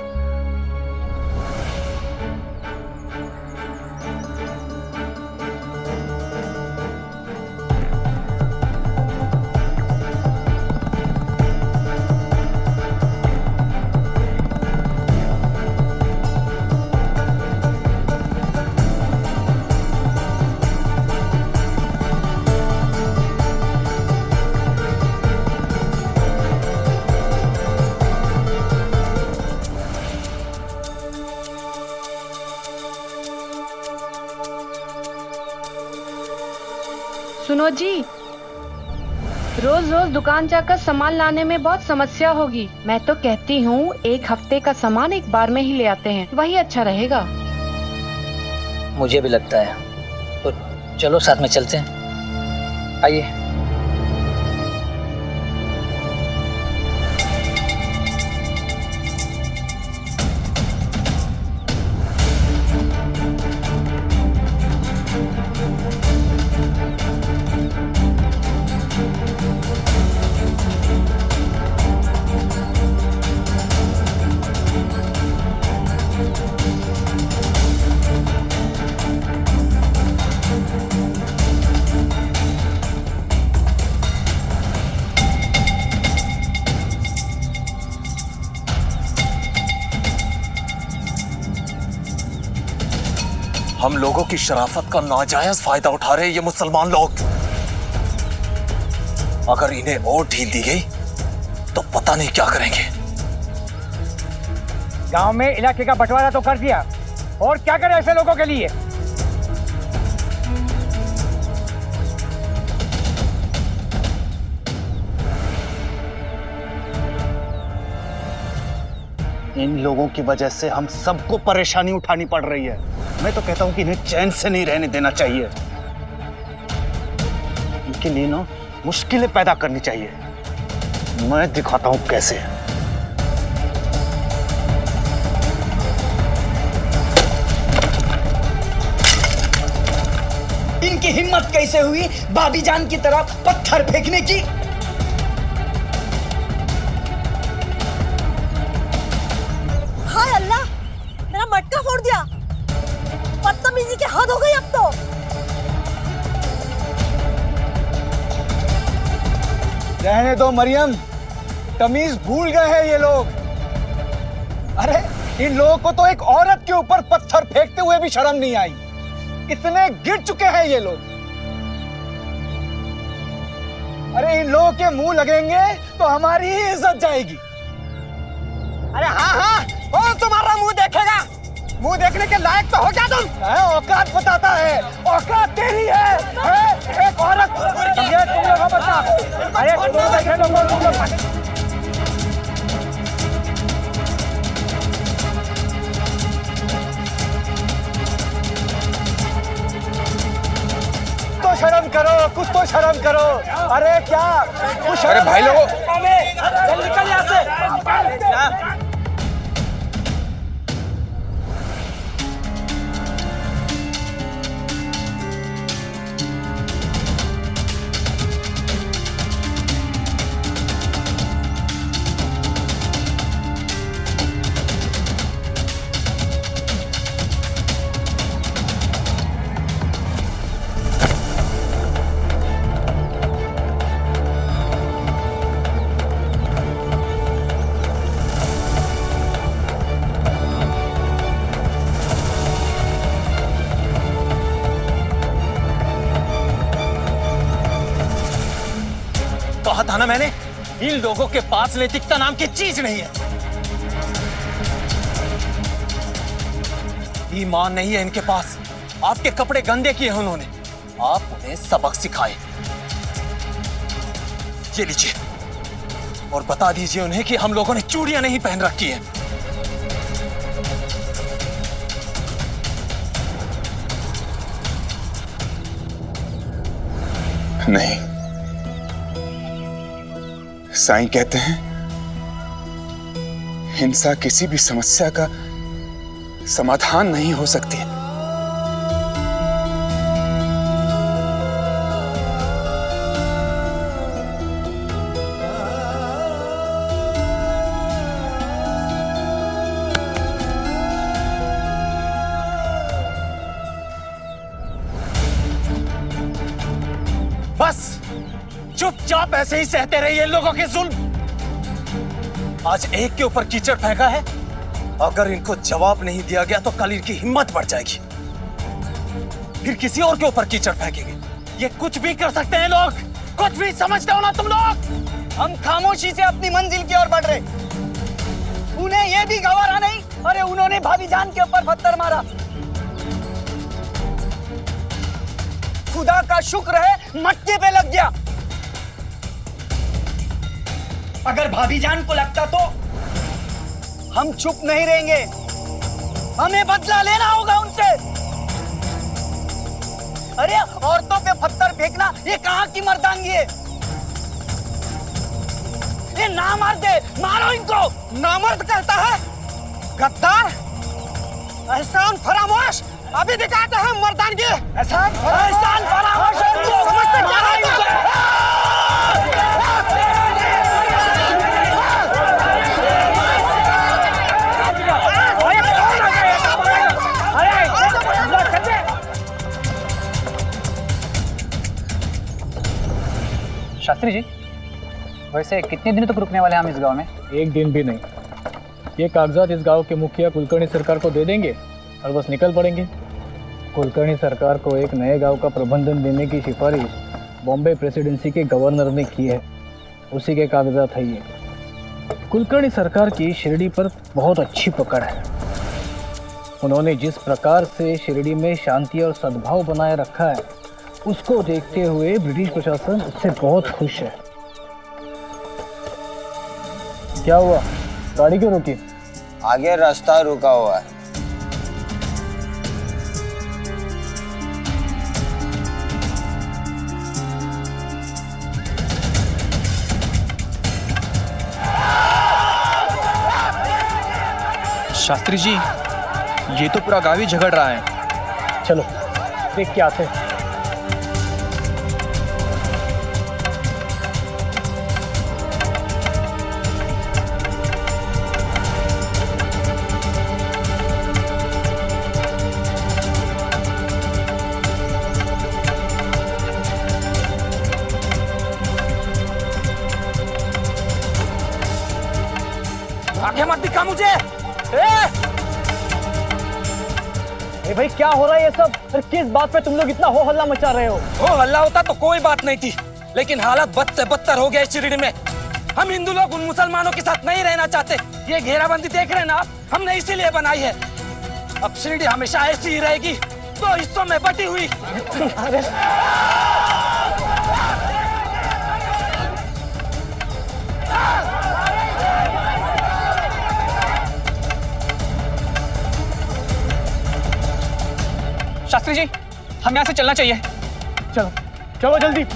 सुनो जी, रोज रोज दुकान जाकर सामान लाने में बहुत समस्या होगी। मैं तो कहती हूँ 1 हफ्ते का सामान एक बार में ही ले आते हैं, वही अच्छा रहेगा। मुझे भी लगता है, तो चलो साथ में चलते हैं। आइए। हम लोगों की शराफत का नाजायज फायदा उठा रहे ये मुसलमान लोग। अगर इन्हें और ढील दी गई तो पता नहीं क्या करेंगे। गांव में इलाके का बंटवारा तो कर दिया, और क्या करें ऐसे लोगों के लिए। इन लोगों की वजह से हम सबको परेशानी उठानी पड़ रही है। मैं तो कहता हूं कि इन्हें चैन से नहीं रहने देना चाहिए। इनके लिए ना मुश्किलें पैदा करनी चाहिए। मैं दिखाता हूं कैसे। इनकी हिम्मत कैसे हुई भाभी जान की तरफ पत्थर फेंकने की। हाय अल्लाह, मेरा मटका फोड़ दिया। बदतमीजी के हद हो गई अब तो। रहने दो मरियम, तमीज भूल गए हैं ये लोग। अरे इन लोगों को तो एक औरत के ऊपर पत्थर फेंकते हुए भी शर्म नहीं आई। इतने गिर चुके हैं ये लोग। अरे इन लोगों के मुंह लगेंगे तो हमारी ही इज्जत जाएगी। अरे हाँ हाँ, कौन तुम्हारा मुंह देखेगा? मुंह देखने के लायक तो हो क्या तुम? औकात बताता है, औकात तेरी है? एक औरत। ये तुम लोग बता। अरे तुम लोग देखे लोगों, तुम लोग तो शर्म करो, कुछ तो शर्म करो। अरे क्या कुछ अरे भाई लोगों, चल निकल यहाँ से। कहा था ना मैंने, इन लोगों के पास नैतिकता नाम की चीज नहीं है। ईमान नहीं है इनके पास। आपके कपड़े गंदे किए हैं उन्होंने, आप उन्हें सबक सिखाए। ये लीजिए और बता दीजिए उन्हें कि हम लोगों ने चूड़ियां नहीं पहन रखी हैं। नहीं, साईं कहते हैं हिंसा किसी भी समस्या का समाधान नहीं हो सकती। बस चुपचाप ऐसे ही सहते रहिए लोगों के जुल्म। आज एक के ऊपर कीचड़ फेंका है, अगर इनको जवाब नहीं दिया गया तो कल इनकी हिम्मत बढ़ जाएगी, फिर किसी और के ऊपर कीचड़ फेंकेंगे। ये कुछ भी कर सकते हैं लोग, कुछ भी समझते हो ना तुम लोग। हम खामोशी से अपनी मंजिल की ओर बढ़ रहे, उन्हें यह भी गवारा नहीं। अरे उन्होंने भाभी जान के ऊपर पत्थर मारा, खुदा का शुक्र है मटके पे लग गया। अगर भाभी जान को लगता तो हम चुप नहीं रहेंगे, हमें बदला लेना होगा उनसे। अरे औरतों पे पत्थर फेंकना ये कहां की मर्दांगी है? ये नामर्द है, मारो इनको। नामर्द कहता है गद्दार। एहसान फरामोश, अभी दिखाते हैं मर्दानगी। एहसान फरामोश शास्त्री जी, वैसे कितने दिनों तक रुकने वाले हैं हम इस गांव में? एक दिन भी नहीं। ये कागजात इस गांव के मुखिया कुलकर्णी सरकार को दे देंगे और बस निकल पड़ेंगे। कुलकर्णी सरकार को एक नए गांव का प्रबंधन देने की सिफारिश बॉम्बे प्रेसिडेंसी के गवर्नर ने की है, उसी के कागजात है ये। कुलकर्णी सरकार की शिरडी पर बहुत अच्छी पकड़ है। उन्होंने जिस प्रकार से शिरडी में शांति और सद्भाव बनाए रखा है, उसको देखते हुए ब्रिटिश प्रशासन उससे बहुत खुश है। क्या हुआ, गाड़ी क्यों रुकी? आगे रास्ता रुका हुआ है। शास्त्री जी, ये तो पूरा गांव ही झगड़ रहा है। चलो देख के आते हैं। आगे मत दिखा मुझे। भाई क्या हो रहा है ये सब? और किस बात पे तुम लोग इतना हो हल्ला मचा रहे हो? हो हल्ला होता तो कोई बात नहीं थी, लेकिन हालत बद से बदतर हो गया इस शिरडी में। हम हिंदू लोग उन मुसलमानों के साथ नहीं रहना चाहते। ये घेराबंदी देख रहे हैं ना आप, हमने इसीलिए बनाई है। अब शिरडी हमेशा ऐसी ही रहेगी, दो हिस्सों में बटी हुई। शास्त्री जी, हम यहाँ से चलना चाहिए। चलो चलो जल्दी।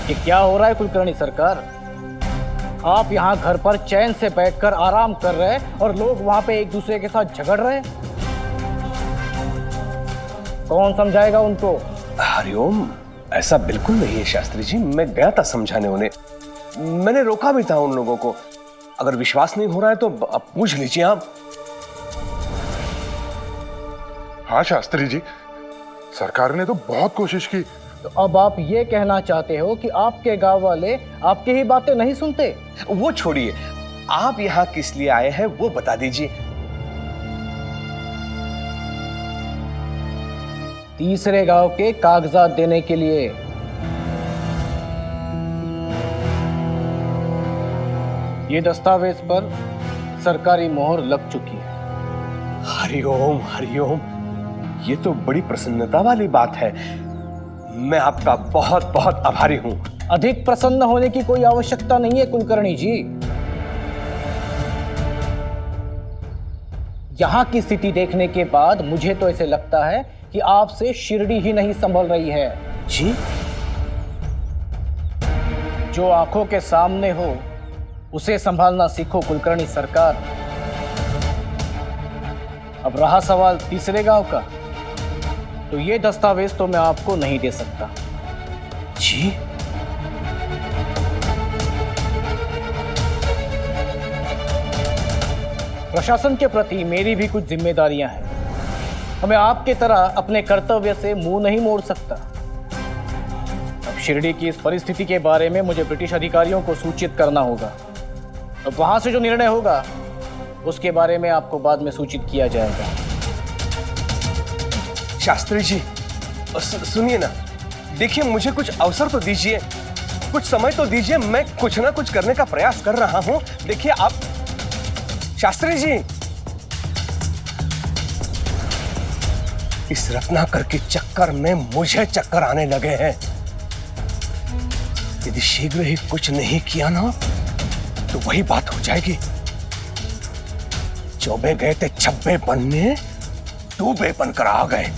ये क्या हो रहा है कुलकर्णी सरकार? आप यहाँ घर पर चैन से बैठकर आराम कर रहे हैं और लोग वहां पे एक दूसरे के साथ झगड़ रहे हैं। कौन समझाएगा उनको? हरिओम, ऐसा बिल्कुल नहीं है शास्त्री जी। मैं गया था समझाने उन्हें, मैंने रोका भी था उन लोगों को। अगर विश्वास नहीं हो रहा है तो अब पूछ लीजिए आप। हाँ शास्त्री जी, सरकार ने तो बहुत कोशिश की। तो अब आप ये कहना चाहते हो कि आपके गांव वाले आपकी ही बातें नहीं सुनते? वो छोड़िए, आप यहाँ किस लिए आए हैं वो बता दीजिए। तीसरे गांव के कागजात देने के लिए। ये दस्तावेज पर सरकारी मोहर लग चुकी है। हरिओम हरिओम, ये तो बड़ी प्रसन्नता वाली बात है। मैं आपका बहुत बहुत आभारी हूं। अधिक प्रसन्न होने की कोई आवश्यकता नहीं है कुलकर्णी जी। यहां की स्थिति देखने के बाद मुझे तो ऐसे लगता है कि आपसे शिरडी ही नहीं संभल रही है। जी? जो आंखों के सामने हो उसे संभालना सीखो कुलकर्णी सरकार। अब रहा सवाल तीसरे गांव का, तो ये दस्तावेज तो मैं आपको नहीं दे सकता। जी? प्रशासन के प्रति मेरी भी कुछ जिम्मेदारियां हैं। हमें आपके तरह अपने कर्तव्य से मुंह नहीं मोड़ सकता। अब शिरडी की इस परिस्थिति के बारे में मुझे ब्रिटिश अधिकारियों को सूचित करना होगा। अब वहां से जो निर्णय होगा उसके बारे में आपको बाद में सूचित किया जाएगा। शास्त्री जी सुनिए ना, देखिए मुझे कुछ अवसर तो दीजिए, कुछ समय तो दीजिए। मैं कुछ ना कुछ करने का प्रयास कर रहा हूं। देखिए आप शास्त्री जी, इस रत्नाकर के चक्कर में मुझे चक्कर आने लगे हैं। यदि शीघ्र ही कुछ नहीं किया ना तो वही बात हो जाएगी। चौबे गए थे छब्बे बनने, डूबे बनकर आ गए।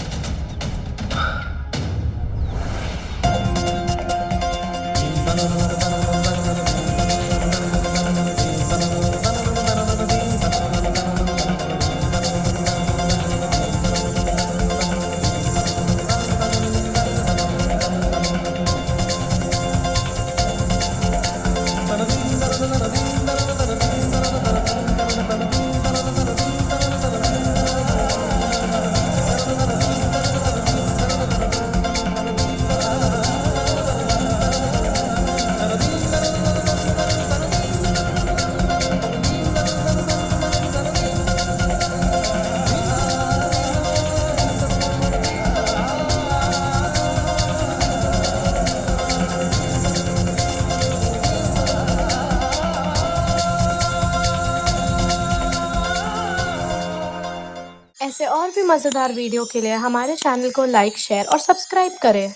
ऐसे और भी मज़ेदार वीडियो के लिए हमारे चैनल को लाइक, शेयर और सब्सक्राइब करें।